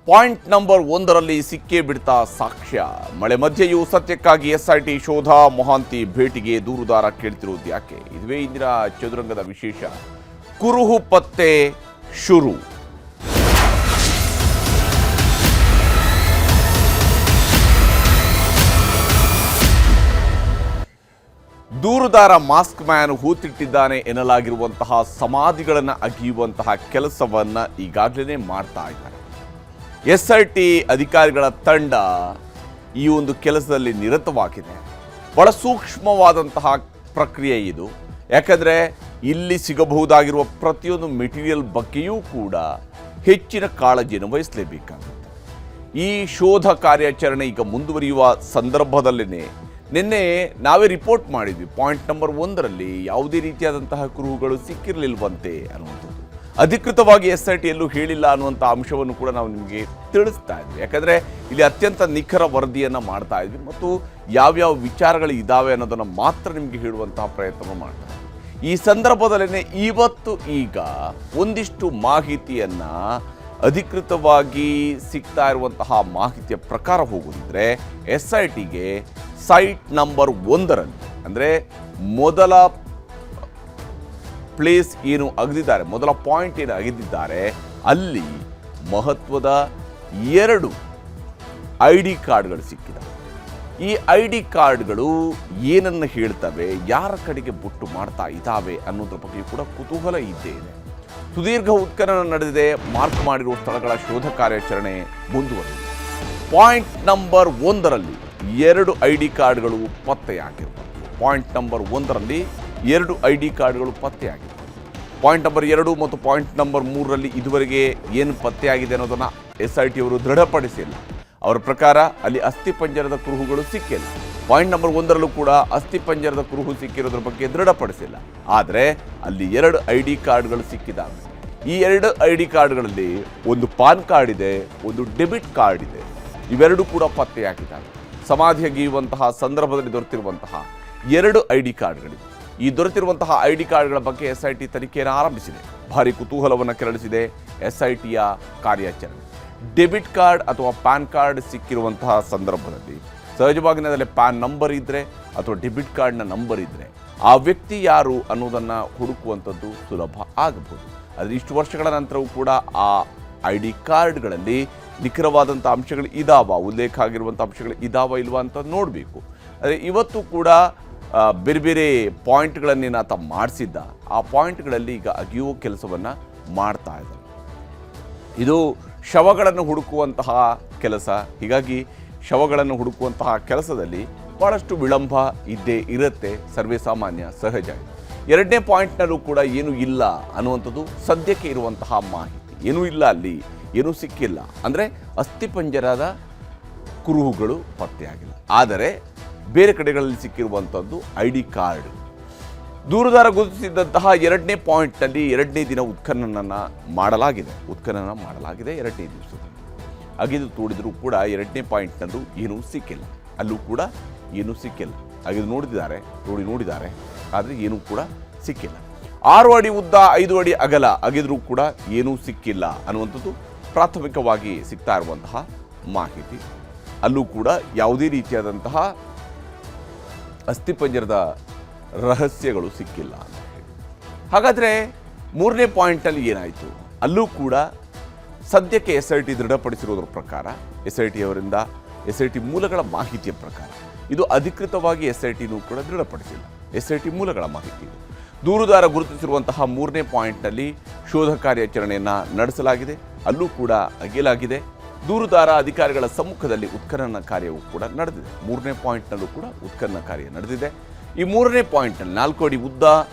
Point number 1ರಲ್ಲಿ ಸಿಕ್ಕೇ ಬಿಡ್ತಾ ಸಾಕ್ಷ್ಯ. ಮಳೆ ಮಧ್ಯೆಯೂ ಸತ್ಯಕ್ಕಾಗಿ ಎಸ್ಐಟಿ ಶೋಧ. ಮೊಹಾಂತಿ ಭೇಟಿಗೆ ದೂರುದಾರ ಕೇಳ್ತಿರುವುದು ಯಾಕೆ? ಇದುವೇ ಇಂದಿನ ಚದುರಂಗದ ವಿಶೇಷ. ಕುರುಹು ಪತ್ತೆ ಶುರು. ದೂರುದಾರ ಮಾಸ್ಕ್ ಮ್ಯಾನ್ ಹೂತಿಟ್ಟಿದ್ದಾನೆ ಎನ್ನಲಾಗಿರುವಂತಹ ಸಮಾಧಿಗಳನ್ನು ಅಗಿಯುವಂತಹ ಕೆಲಸವನ್ನು ಈಗಾಗಲೇ ಮಾಡ್ತಾ ಇದ್ದಾರೆ. ಎಸ್ಐಟಿ ಅಧಿಕಾರಿಗಳ ತಂಡ ಈ ಒಂದು ಕೆಲಸದಲ್ಲಿ ನಿರತವಾಗಿದೆ. ಬಹಳ ಸೂಕ್ಷ್ಮವಾದಂತಹ ಪ್ರಕ್ರಿಯೆ ಇದು. ಯಾಕಂದರೆ ಇಲ್ಲಿ ಸಿಗಬಹುದಾಗಿರುವ ಪ್ರತಿಯೊಂದು ಮೆಟೀರಿಯಲ್ ಬಗ್ಗೆಯೂ ಕೂಡ ಹೆಚ್ಚಿನ ಕಾಳಜಿಯನ್ನು ವಹಿಸಲೇಬೇಕಾಗುತ್ತೆ. ಈ ಶೋಧ ಕಾರ್ಯಾಚರಣೆ ಈಗ ಮುಂದುವರಿಯುವ ಸಂದರ್ಭದಲ್ಲೇ ನಿನ್ನೆ ನಾವೇ ರಿಪೋರ್ಟ್ ಮಾಡಿದ್ವಿ, ಪಾಯಿಂಟ್ ನಂಬರ್ 1ರಲ್ಲಿ ಯಾವುದೇ ರೀತಿಯಾದಂತಹ ಕುರುಹುಗಳು ಸಿಕ್ಕಿರಲಿಲ್ವಂತೆ ಅನ್ನುವಂಥದ್ದು. ಅಧಿಕೃತವಾಗಿ ಎಸ್ಐಟಿ ಎಲ್ಲೂ ಹೇಳಿಲ್ಲ ಅನ್ನುವಂಥ ಅಂಶವನ್ನು ಕೂಡ ನಾವು ನಿಮಗೆ ತಿಳಿಸ್ತಾ ಇದ್ವಿ. ಯಾಕಂದರೆ ಇಲ್ಲಿ ಅತ್ಯಂತ ನಿಖರ ವರದಿಯನ್ನು ಮಾಡ್ತಾ ಇದ್ವಿ ಮತ್ತು ಯಾವ್ಯಾವ ವಿಚಾರಗಳು ಇದ್ದಾವೆ ಅನ್ನೋದನ್ನು ಮಾತ್ರ ನಿಮಗೆ ಹೇಳುವಂತಹ ಪ್ರಯತ್ನ ಮಾಡ್ತಾ ಇದ್ವಿ. ಈ ಸಂದರ್ಭದಲ್ಲೇ ಇವತ್ತು ಈಗ ಒಂದಿಷ್ಟು ಮಾಹಿತಿಯನ್ನು ಅಧಿಕೃತವಾಗಿ ಸಿಗ್ತಾ ಇರುವಂತಹ ಮಾಹಿತಿಯ ಪ್ರಕಾರ ಹೋಗೋದಿದ್ರೆ ಎಸ್ಐಟಿಗೆ ಸೈಟ್ ನಂಬರ್ 1ರಲ್ಲಿ ಅಂದರೆ ಮೊದಲ ಪ್ಲೇಸ್ ಏನು ಅಗದಿದ್ದಾರೆ, ಮೊದಲ ಪಾಯಿಂಟ್ ಏನು ಅಗೆದಿದ್ದಾರೆ, ಅಲ್ಲಿ ಮಹತ್ವದ 2 ID ಕಾರ್ಡ್ಗಳು ಸಿಕ್ಕಿದೆ. ಈ ID ಕಾರ್ಡ್ಗಳು ಏನನ್ನು ಹೇಳ್ತವೆ, ಯಾರ ಕಡೆಗೆ ಬುಟ್ಟು ಮಾಡ್ತಾ ಇದ್ದಾವೆ ಅನ್ನೋದ್ರ ಬಗ್ಗೆ ಕೂಡ ಕುತೂಹಲ ಇದ್ದೇ ಇದೆ. ಸುದೀರ್ಘ ಉತ್ಖನನ ನಡೆದಿದೆ. ಮಾರ್ಕ್ ಮಾಡಿರುವ ಸ್ಥಳಗಳ ಶೋಧ ಕಾರ್ಯಾಚರಣೆ ಮುಂದುವರೆದಿದೆ. ಪಾಯಿಂಟ್ ನಂಬರ್ 1ರಲ್ಲಿ 2 ID ಕಾರ್ಡ್ಗಳು ಪತ್ತೆಯಾಗಿರುವುದು. ಪಾಯಿಂಟ್ ನಂಬರ್ 1ರಲ್ಲಿ 2 ID ಕಾರ್ಡ್ಗಳು ಪತ್ತೆಯಾಗಿದೆ. ಪಾಯಿಂಟ್ ನಂಬರ್ 2 ಮತ್ತು ಪಾಯಿಂಟ್ ನಂಬರ್ 3ರಲ್ಲಿ ಇದುವರೆಗೆ ಏನು ಪತ್ತೆಯಾಗಿದೆ ಅನ್ನೋದನ್ನು ಎಸ್ಐಟಿ ಅವರು ದೃಢಪಡಿಸಿಲ್ಲ. ಅವರ ಪ್ರಕಾರ ಅಲ್ಲಿ ಅಸ್ಥಿಪಂಜರದ ಕುರುಹುಗಳು ಸಿಕ್ಕಿಲ್ಲ. ಪಾಯಿಂಟ್ ನಂಬರ್ 1ರಲ್ಲೂ ಕೂಡ ಅಸ್ಥಿಪಂಜರದ ಕುರುಹು ಸಿಕ್ಕಿರೋದ್ರ ಬಗ್ಗೆ ದೃಢಪಡಿಸಿಲ್ಲ. ಆದರೆ ಅಲ್ಲಿ 2 ID ಕಾರ್ಡ್ಗಳು ಸಿಕ್ಕಿದ್ದಾವೆ. ಈ 2 ID ಕಾರ್ಡ್ಗಳಲ್ಲಿ ಒಂದು ಪಾನ್ ಕಾರ್ಡ್ ಇದೆ, ಒಂದು ಡೆಬಿಟ್ ಕಾರ್ಡ್ ಇದೆ. ಇವೆರಡೂ ಕೂಡ ಪತ್ತೆಯಾಗಿದ್ದಾವೆ. ಸಮಾಧಿ ಅಗಿಯುವಂತಹ ಸಂದರ್ಭದಲ್ಲಿ ದೊರೆತಿರುವಂತಹ 2 ID ಕಾರ್ಡ್ಗಳಿವೆ. ಈ ದೊರೆತಿರುವಂತಹ ID ಕಾರ್ಡ್ಗಳ ಬಗ್ಗೆ ಎಸ್ಐಟಿ ತನಿಖೆಯನ್ನು ಆರಂಭಿಸಿದೆ. ಭಾರಿ ಕುತೂಹಲವನ್ನು ಕೆರಳಿಸಿದೆ ಎಸ್ಐಟಿಯ ಕಾರ್ಯಾಚರಣೆ. ಡೆಬಿಟ್ ಕಾರ್ಡ್ ಅಥವಾ ಪ್ಯಾನ್ ಕಾರ್ಡ್ ಸಿಕ್ಕಿರುವಂತಹ ಸಂದರ್ಭದಲ್ಲಿ ಸಹಜವಾಗಿ ಅದರಲ್ಲಿ ಪ್ಯಾನ್ ನಂಬರ್ ಇದ್ದರೆ ಅಥವಾ ಡೆಬಿಟ್ ಕಾರ್ಡ್ನ ನಂಬರ್ ಇದ್ದರೆ ಆ ವ್ಯಕ್ತಿ ಯಾರು ಅನ್ನೋದನ್ನು ಹುಡುಕುವಂಥದ್ದು ಸುಲಭ ಆಗಬಹುದು. ಆದರೆ ಇಷ್ಟು ವರ್ಷಗಳ ನಂತರವೂ ಕೂಡ ಆ ID ಕಾರ್ಡ್ಗಳಲ್ಲಿ ನಿಖರವಾದಂಥ ಅಂಶಗಳು ಇದಾವ, ಉಲ್ಲೇಖ ಆಗಿರುವಂಥ ಅಂಶಗಳು ಇದಾವ ಇಲ್ವಾ ಅಂತ ನೋಡಬೇಕು. ಆದರೆ ಇವತ್ತು ಕೂಡ ಬೇರೆ ಬೇರೆ ಪಾಯಿಂಟ್ಗಳನ್ನೇನು ಆತ ಮಾಡಿಸಿದ್ದ, ಆ ಪಾಯಿಂಟ್ಗಳಲ್ಲಿ ಈಗ ಅಗಿಯುವ ಕೆಲಸವನ್ನು ಮಾಡ್ತಾ ಇದ್ದಾರೆ. ಇದು ಶವಗಳನ್ನು ಹುಡುಕುವಂತಹ ಕೆಲಸ. ಹೀಗಾಗಿ ಶವಗಳನ್ನು ಹುಡುಕುವಂತಹ ಕೆಲಸದಲ್ಲಿ ಭಾಳಷ್ಟು ವಿಳಂಬ ಇದ್ದೇ ಇರುತ್ತೆ, ಸರ್ವೇ ಸಾಮಾನ್ಯ, ಸಹಜ. 2ನೇ ಪಾಯಿಂಟ್ನಲ್ಲೂ ಕೂಡ ಏನೂ ಇಲ್ಲ ಅನ್ನುವಂಥದ್ದು ಸದ್ಯಕ್ಕೆ ಇರುವಂತಹ ಮಾಹಿತಿ. ಏನೂ ಇಲ್ಲ, ಅಲ್ಲಿ ಏನೂ ಸಿಕ್ಕಿಲ್ಲ. ಅಂದರೆ ಅಸ್ಥಿಪಂಜರದ ಕುರುಹುಗಳು ಪತ್ತೆಯಾಗಿಲ್ಲ. ಆದರೆ ಬೇರೆ ಕಡೆಗಳಲ್ಲಿ ಸಿಕ್ಕಿರುವಂಥದ್ದು ID ಕಾರ್ಡ್. ದೂರುದಾರ ಗುರುತಿಸಿದಂತಹ 2ನೇ ಪಾಯಿಂಟ್ನಲ್ಲಿ 2ನೇ ದಿನ ಉತ್ಖನನ ಮಾಡಲಾಗಿದೆ. 2ನೇ ದಿವಸದಲ್ಲಿ ಅಗಿದು ತೋಡಿದರೂ ಕೂಡ 2ನೇ ಪಾಯಿಂಟ್ನಲ್ಲೂ ಏನೂ ಸಿಕ್ಕಿಲ್ಲ. ಅಲ್ಲೂ ಕೂಡ ಏನೂ ಸಿಕ್ಕಿಲ್ಲ. ಅಗಿದು ನೋಡಿದ್ದಾರೆ, ಆದರೆ ಏನೂ ಕೂಡ ಸಿಕ್ಕಿಲ್ಲ. 6 ಅಡಿ ಉದ್ದ, 5 ಅಡಿ ಅಗಲ ಅಗಿದ್ರೂ ಕೂಡ ಏನೂ ಸಿಕ್ಕಿಲ್ಲ ಅನ್ನುವಂಥದ್ದು ಪ್ರಾಥಮಿಕವಾಗಿ ಸಿಗ್ತಾ ಇರುವಂತಹ ಮಾಹಿತಿ. ಅಲ್ಲೂ ಕೂಡ ಯಾವುದೇ ರೀತಿಯಾದಂತಹ ಅಸ್ಥಿಪಂಜರದ ರಹಸ್ಯಗಳು ಸಿಕ್ಕಿಲ್ಲ ಅಂತ ಹೇಳಿ. ಹಾಗಾದರೆ 3ನೇ ಪಾಯಿಂಟಲ್ಲಿ ಏನಾಯಿತು? ಅಲ್ಲೂ ಕೂಡ ಸದ್ಯಕ್ಕೆ ಎಸ್ಐಟಿ ದೃಢಪಡಿಸಿರೋದ್ರ ಪ್ರಕಾರ, ಎಸ್ಐಟಿ ಮೂಲಗಳ ಮಾಹಿತಿಯ ಪ್ರಕಾರ, ಇದು ಅಧಿಕೃತವಾಗಿ ಎಸ್ಐಟಿನೂ ಕೂಡ ದೃಢಪಡಿಸಿಲ್ಲ. ಎಸ್ಐಟಿ ಮೂಲಗಳ ಮಾಹಿತಿ ಇದು. ದೂರುದಾರ ಗುರುತಿಸಿರುವಂತಹ 3ನೇ ಪಾಯಿಂಟ್ನಲ್ಲಿ ಶೋಧ ಕಾರ್ಯಾಚರಣೆಯನ್ನು ನಡೆಸಲಾಗಿದೆ. ಅಲ್ಲೂ ಕೂಡ ಅಗಿಲಾಗಿದೆ. ದೂರುದಾರ ಅಧಿಕಾರಿಗಳ ಸಮ್ಮುಖದಲ್ಲಿ ಉತ್ಖನನ ಕಾರ್ಯವೂ ಕೂಡ ನಡೆದಿದೆ. 3ನೇ ಪಾಯಿಂಟ್ನಲ್ಲೂ ಕೂಡ ಉತ್ಖನನ ಕಾರ್ಯ ನಡೆದಿದೆ. ಈ 3ನೇ ಪಾಯಿಂಟ್ನಲ್ಲಿ 4 ಅಡಿ ಉದ್ದ,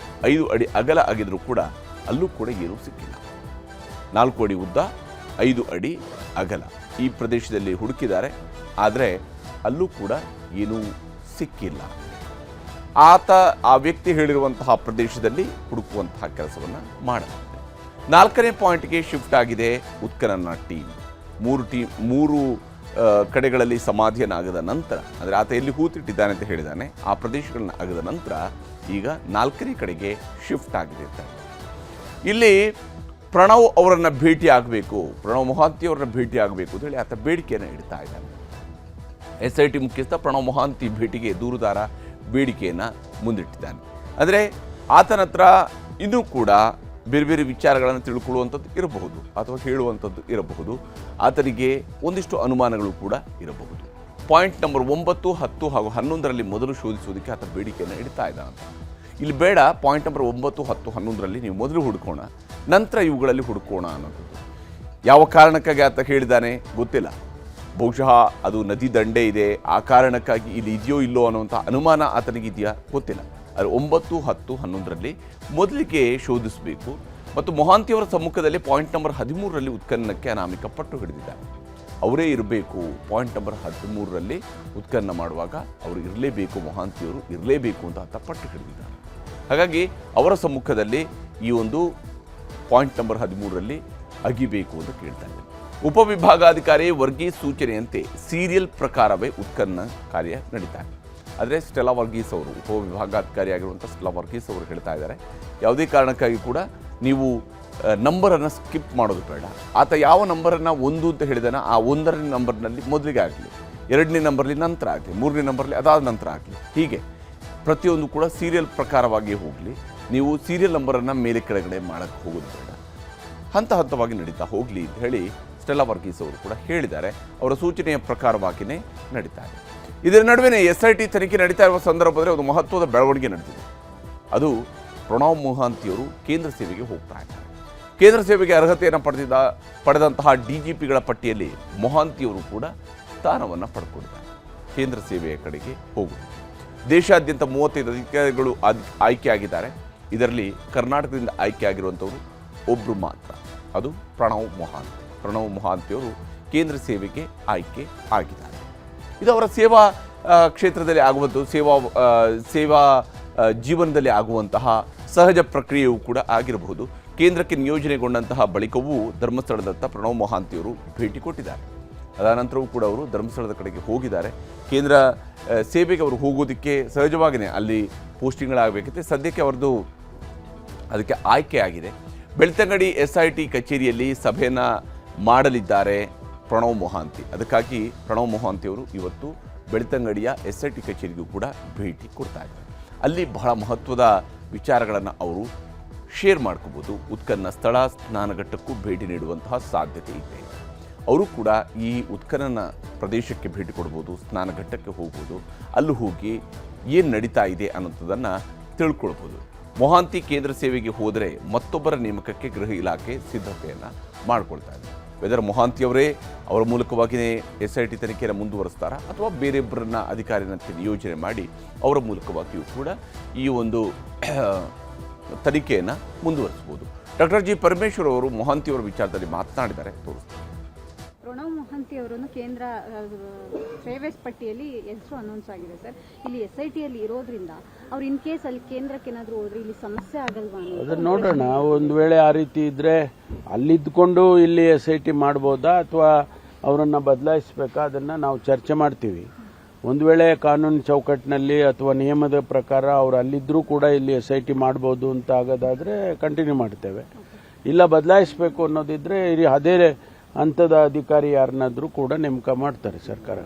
5 ಅಡಿ ಅಗಲ ಆಗಿದ್ರೂ ಕೂಡ ಅಲ್ಲೂ ಕೂಡ ಏನೂ ಸಿಕ್ಕಿಲ್ಲ. 4 ಅಡಿ ಉದ್ದ, 5 ಅಡಿ ಅಗಲ ಈ ಪ್ರದೇಶದಲ್ಲಿ ಹುಡುಕಿದ್ದಾರೆ, ಆದರೆ ಅಲ್ಲೂ ಕೂಡ ಏನೂ ಸಿಕ್ಕಿಲ್ಲ. ಆ ವ್ಯಕ್ತಿ ಹೇಳಿರುವಂತಹ ಪ್ರದೇಶದಲ್ಲಿ ಹುಡುಕುವಂತಹ ಕೆಲಸವನ್ನು ಮಾಡಲಾಗಿದೆ. 4ನೇ ಪಾಯಿಂಟ್ಗೆ ಶಿಫ್ಟ್ ಆಗಿದೆ ಉತ್ಖನನ ಟೀಮ್. 3 ಕಡೆಗಳಲ್ಲಿ ಸಮಾಧಿಯನ್ನು ಅಗದ ನಂತರ, ಅಂದರೆ ಆತ ಎಲ್ಲಿ ಹೂತಿಟ್ಟಿದ್ದಾನೆ ಅಂತ ಹೇಳಿದ್ದಾನೆ, ಆ ಪ್ರದೇಶಗಳನ್ನು ಅಗದ ನಂತರ ಈಗ 4ನೇ ಕಡೆಗೆ ಶಿಫ್ಟ್ ಆಗಿದೆ. ಇಲ್ಲಿ ಪ್ರಣವ್ ಅವರನ್ನು ಭೇಟಿ ಆಗಬೇಕು, ಪ್ರಣವ್ ಮೊಹಾಂತಿ ಅವರನ್ನ ಭೇಟಿ ಆಗಬೇಕು ಅಂತ ಹೇಳಿ ಆತ ಬೇಡಿಕೆಯನ್ನು ಇಡ್ತಾ ಇದ್ದಾನೆ. SIT ಮುಖ್ಯಸ್ಥ ಪ್ರಣವ್ ಮೊಹಾಂತಿ ಭೇಟಿಗೆ ದೂರುದಾರ ಬೇಡಿಕೆಯನ್ನು ಮುಂದಿಟ್ಟಿದ್ದಾನೆ. ಅಂದರೆ ಆತನ ಹತ್ರ ಇನ್ನೂ ಕೂಡ ಬೇರೆ ಬೇರೆ ವಿಚಾರಗಳನ್ನು ತಿಳ್ಕೊಳ್ಳುವಂಥದ್ದು ಇರಬಹುದು ಅಥವಾ ಹೇಳುವಂಥದ್ದು ಇರಬಹುದು. ಆತನಿಗೆ ಒಂದಿಷ್ಟು ಅನುಮಾನಗಳು ಕೂಡ ಇರಬಹುದು. ಪಾಯಿಂಟ್ ನಂಬರ್ 9, 10 ಹಾಗೂ 11ರಲ್ಲಿ ಮೊದಲು ಶೋಧಿಸುವುದಕ್ಕೆ ಆತ ಬೇಡಿಕೆಯನ್ನು ಇಡ್ತಾ ಇದ್ದಾನಂತ. ಇಲ್ಲಿ ಬೇಡ, ಪಾಯಿಂಟ್ ನಂಬರ್ 9, 10, 11ರಲ್ಲಿ ನೀವು ಮೊದಲು ಹುಡುಕೋಣ, ನಂತರ ಇವುಗಳಲ್ಲಿ ಹುಡುಕೋಣ ಅನ್ನೋದು. ಯಾವ ಕಾರಣಕ್ಕಾಗಿ ಆತ ಹೇಳಿದ್ದಾನೆ ಗೊತ್ತಿಲ್ಲ. ಬಹುಶಃ ಅದು ನದಿ ದಂಡೆ ಇದೆ, ಆ ಕಾರಣಕ್ಕಾಗಿ ಇಲ್ಲಿ ಇದೆಯೋ ಇಲ್ಲೋ ಅನ್ನುವಂಥ ಅನುಮಾನ ಆತನಿಗಿದೆಯಾ ಗೊತ್ತಿಲ್ಲ. ಅದು 9, 10, 11ರಲ್ಲಿ ಮೊದಲಿಗೆ ಶೋಧಿಸಬೇಕು. ಮತ್ತು ಮೊಹಾಂತಿಯವರ ಸಮ್ಮುಖದಲ್ಲಿ ಪಾಯಿಂಟ್ ನಂಬರ್ 13ರಲ್ಲಿ ಉತ್ಖನನಕ್ಕೆ ಅನಾಮಿಕ ಪಟ್ಟು ಹಿಡಿದಿದ್ದಾರೆ. ಅವರೇ ಇರಬೇಕು. ಪಾಯಿಂಟ್ ನಂಬರ್ 13ರಲ್ಲಿ ಉತ್ಖನನ ಮಾಡುವಾಗ ಅವರು ಇರಲೇಬೇಕು, ಮೊಹಾಂತಿಯವರು ಇರಲೇಬೇಕು ಅಂತ ಆತ ಪಟ್ಟು ಹಿಡಿದಿದ್ದಾರೆ. ಹಾಗಾಗಿ ಅವರ ಸಮ್ಮುಖದಲ್ಲಿ ಈ ಒಂದು ಪಾಯಿಂಟ್ ನಂಬರ್ 13ರಲ್ಲಿ ಅಗಿಬೇಕು ಅಂತ ಕೇಳ್ತಾ ಇದ್ದಾರೆ. ಉಪವಿಭಾಗಾಧಿಕಾರಿ ವರ್ಗೀಸ್ ಸೂಚನೆಯಂತೆ ಸೀರಿಯಲ್ ಪ್ರಕಾರವೇ ಉತ್ಖನನ ಕಾರ್ಯ ನಡೀತಾ ಇದೆ. ಆದರೆ ಸ್ಟೆಲಾ ವರ್ಗೀಸ್ ಅವರು, ಉಪವಿಭಾಗಾಧಿಕಾರಿಯಾಗಿರುವಂಥ ಸ್ಟೆಲಾ ವರ್ಗೀಸ್ ಅವರು ಹೇಳ್ತಾ ಇದ್ದಾರೆ, ಯಾವುದೇ ಕಾರಣಕ್ಕಾಗಿ ಕೂಡ ನೀವು ನಂಬರನ್ನು ಸ್ಕಿಪ್ ಮಾಡೋದು ಬೇಡ. ಆತ ಯಾವ ನಂಬರನ್ನು 1 ಅಂತ ಹೇಳಿದಾನ ಆ 1ನೇ ನಂಬರ್ನಲ್ಲಿ ಮೊದಲಿಗೆ ಆಗಲಿ, 2ನೇ ನಂಬರ್ಲಿ ನಂತರ ಆಗಲಿ, 3ನೇ ನಂಬರ್ಲಿ ಅದಾದ ನಂತರ ಆಗಲಿ, ಹೀಗೆ ಪ್ರತಿಯೊಂದು ಕೂಡ ಸೀರಿಯಲ್ ಪ್ರಕಾರವಾಗಿ ಹೋಗಲಿ. ನೀವು ಸೀರಿಯಲ್ ನಂಬರನ್ನು ಮೇಲೆ ಕೆಳಗಡೆ ಮಾಡೋಕ್ಕೆ ಹೋಗೋದು ಬೇಡ, ಹಂತ ಹಂತವಾಗಿ ನಡೀತಾ ಹೋಗಲಿ ಅಂತ ಹೇಳಿ ಸ್ಟೆಲಾ ವರ್ಗೀಸ್ ಅವರು ಕೂಡ ಹೇಳಿದ್ದಾರೆ. ಅವರ ಸೂಚನೆಯ ಪ್ರಕಾರವಾಗಿಯೇ ನಡೀತಾ ಇದೆ. ಇದರ ನಡುವೆ SIT ತನಿಖೆ ನಡೀತಾ ಇರುವ ಸಂದರ್ಭದಲ್ಲಿ ಒಂದು ಮಹತ್ವದ ಬೆಳವಣಿಗೆ ನಡೆದಿದೆ. ಅದು ಪ್ರಣವ್ ಮೊಹಾಂತಿಯವರು ಕೇಂದ್ರ ಸೇವೆಗೆ ಹೋಗ್ತಾ ಇದ್ದಾರೆ. ಕೇಂದ್ರ ಸೇವೆಗೆ ಅರ್ಹತೆಯನ್ನು ಪಡೆದಂತಹ DGPಗಳ ಪಟ್ಟಿಯಲ್ಲಿ ಮೊಹಾಂತಿಯವರು ಕೂಡ ಸ್ಥಾನವನ್ನು ಪಡ್ಕೊಂಡಿದ್ದಾರೆ. ಕೇಂದ್ರ ಸೇವೆಯ ಕಡೆಗೆ ಹೋಗುವುದು. ದೇಶಾದ್ಯಂತ 35 ಅಧಿಕಾರಿಗಳು ಆಯ್ಕೆಯಾಗಿದ್ದಾರೆ. ಇದರಲ್ಲಿ ಕರ್ನಾಟಕದಿಂದ ಆಯ್ಕೆಯಾಗಿರುವಂಥವರು ಒಬ್ಬರು ಮಾತ್ರ, ಅದು ಪ್ರಣವ್ ಮೊಹಾಂತಿ. ಪ್ರಣವ್ ಮೊಹಾಂತಿಯವರು ಕೇಂದ್ರ ಸೇವೆಗೆ ಆಯ್ಕೆ ಆಗಿದ್ದಾರೆ. ಇದು ಅವರ ಸೇವಾ ಕ್ಷೇತ್ರದಲ್ಲಿ ಆಗುವಂಥ ಸೇವಾ ಜೀವನದಲ್ಲಿ ಆಗುವಂತಹ ಸಹಜ ಪ್ರಕ್ರಿಯೆಯೂ ಕೂಡ ಆಗಿರಬಹುದು. ಕೇಂದ್ರಕ್ಕೆ ನಿಯೋಜನೆಗೊಂಡಂತಹ ಬಳಿಕವೂ ಧರ್ಮಸ್ಥಳದತ್ತ ಪ್ರಣವ್ ಮೊಹಾಂತಿಯವರು ಭೇಟಿ ಕೊಟ್ಟಿದ್ದಾರೆ. ಅದಾನಂತರವೂ ಕೂಡ ಅವರು ಧರ್ಮಸ್ಥಳದ ಕಡೆಗೆ ಹೋಗಿದ್ದಾರೆ. ಕೇಂದ್ರ ಸೇವೆಗೆ ಅವರು ಹೋಗೋದಕ್ಕೆ ಸಹಜವಾಗಿಯೇ ಅಲ್ಲಿ ಪೋಸ್ಟಿಂಗ್ಗಳಾಗಬೇಕಿತ್ತು. ಸದ್ಯಕ್ಕೆ ಅವರದು ಅದಕ್ಕೆ ಆಯ್ಕೆ ಆಗಿದೆ. ಬೆಳ್ತಂಗಡಿ SIT ಕಚೇರಿಯಲ್ಲಿ ಸಭೆಯನ್ನು ಮಾಡಲಿದ್ದಾರೆ ಪ್ರಣವ್ ಮೊಹಾಂತಿ. ಅದಕ್ಕಾಗಿ ಪ್ರಣವ್ ಮೊಹಾಂತಿಯವರು ಇವತ್ತು ಬೆಳ್ತಂಗಡಿಯ SIT ಕಚೇರಿಗೂ ಕೂಡ ಭೇಟಿ ಕೊಡ್ತಾ ಇದ್ದಾರೆ. ಅಲ್ಲಿ ಬಹಳ ಮಹತ್ವದ ವಿಚಾರಗಳನ್ನು ಅವರು ಶೇರ್ ಮಾಡ್ಕೋಬೋದು. ಉತ್ಖನನ ಸ್ಥಳ ಸ್ನಾನಘಟ್ಟಕ್ಕೂ ಭೇಟಿ ನೀಡುವಂತಹ ಸಾಧ್ಯತೆ ಇದೆ. ಅವರು ಕೂಡ ಈ ಉತ್ಖನನ ಪ್ರದೇಶಕ್ಕೆ ಭೇಟಿ ಕೊಡ್ಬೋದು, ಸ್ನಾನಘಟ್ಟಕ್ಕೆ ಹೋಗ್ಬೋದು, ಅಲ್ಲಿ ಹೋಗಿ ಏನು ನಡೀತಾ ಇದೆ ಅನ್ನೋಂಥದ್ದನ್ನು ತಿಳ್ಕೊಳ್ಬೋದು. ಮೊಹಾಂತಿ ಕೇಂದ್ರ ಸೇವೆಗೆ ಹೋದರೆ ಮತ್ತೊಬ್ಬರ ನೇಮಕಕ್ಕೆ ಗೃಹ ಇಲಾಖೆ ಸಿದ್ಧತೆಯನ್ನು ಮಾಡಿಕೊಳ್ತಾ ಇದೆ. ವೆದರ್ ಮೊಹಾಂತಿಯವರೇ ಅವರ ಮೂಲಕವಾಗಿಯೇ SIT ತನಿಖೆಯನ್ನು ಮುಂದುವರಿಸ್ತಾರಾ ಅಥವಾ ಬೇರೆಬ್ಬರನ್ನ ಅಧಿಕಾರಿನಂತೆ ನಿಯೋಜನೆ ಮಾಡಿ ಅವರ ಮೂಲಕವಾಗಿಯೂ ಕೂಡ ಈ ಒಂದು ತನಿಖೆಯನ್ನು ಮುಂದುವರಿಸಬಹುದು. Doctor G. ಪರಮೇಶ್ವರ್ ಅವರು ಮೊಹಾಂತಿಯವರ ವಿಚಾರದಲ್ಲಿ ಮಾತನಾಡಿದ್ದಾರೆ, ತೋರಿಸ್ತಾರೆ. ಪ್ರಣವ್ ಮೊಹಾಂತಿ ಅವರನ್ನು ಕೇಂದ್ರ ಸೇವೆ ಪಟ್ಟಿಯಲ್ಲಿ ಹೆಸರು ಅನೌನ್ಸ್ ಆಗಿದೆ ಸರ್. ಇಲ್ಲಿ SITಯಲ್ಲಿ ಇರೋದ್ರಿಂದ ಅವ್ರು ಇನ್ ಕೇಸ್ ಅಲ್ಲಿ ಕೇಂದ್ರಕ್ಕೆ ಏನಾದರೂ ಹೋದ್ರೆ ಇಲ್ಲಿ ಸಮಸ್ಯೆ ಆಗಲ್ವಾ? ಅದನ್ನ ನೋಡೋಣ. ಒಂದು ವೇಳೆ ಆ ರೀತಿ ಇದ್ರೆ ಅಲ್ಲಿದ್ದುಕೊಂಡು ಇಲ್ಲಿ SIT ಮಾಡ್ಬೋದಾ ಅಥವಾ ಅವರನ್ನು ಬದಲಾಯಿಸಬೇಕಾ, ಅದನ್ನು ನಾವು ಚರ್ಚೆ ಮಾಡ್ತೀವಿ. ಒಂದು ವೇಳೆ ಕಾನೂನು ಚೌಕಟ್ಟಿನಲ್ಲಿ ಅಥವಾ ನಿಯಮದ ಪ್ರಕಾರ ಅವರು ಅಲ್ಲಿದ್ದರೂ ಕೂಡ ಇಲ್ಲಿ SIT ಮಾಡ್ಬೋದು ಅಂತ ಆಗೋದಾದರೆ ಕಂಟಿನ್ಯೂ ಮಾಡ್ತೇವೆ. ಇಲ್ಲ ಬದಲಾಯಿಸಬೇಕು ಅನ್ನೋದಿದ್ರೆ ಅದೇ ಹಂತದ ಅಧಿಕಾರಿ ಯಾರನ್ನಾದರೂ ಕೂಡ ನೇಮಕ ಮಾಡ್ತಾರೆ ಸರ್ಕಾರ.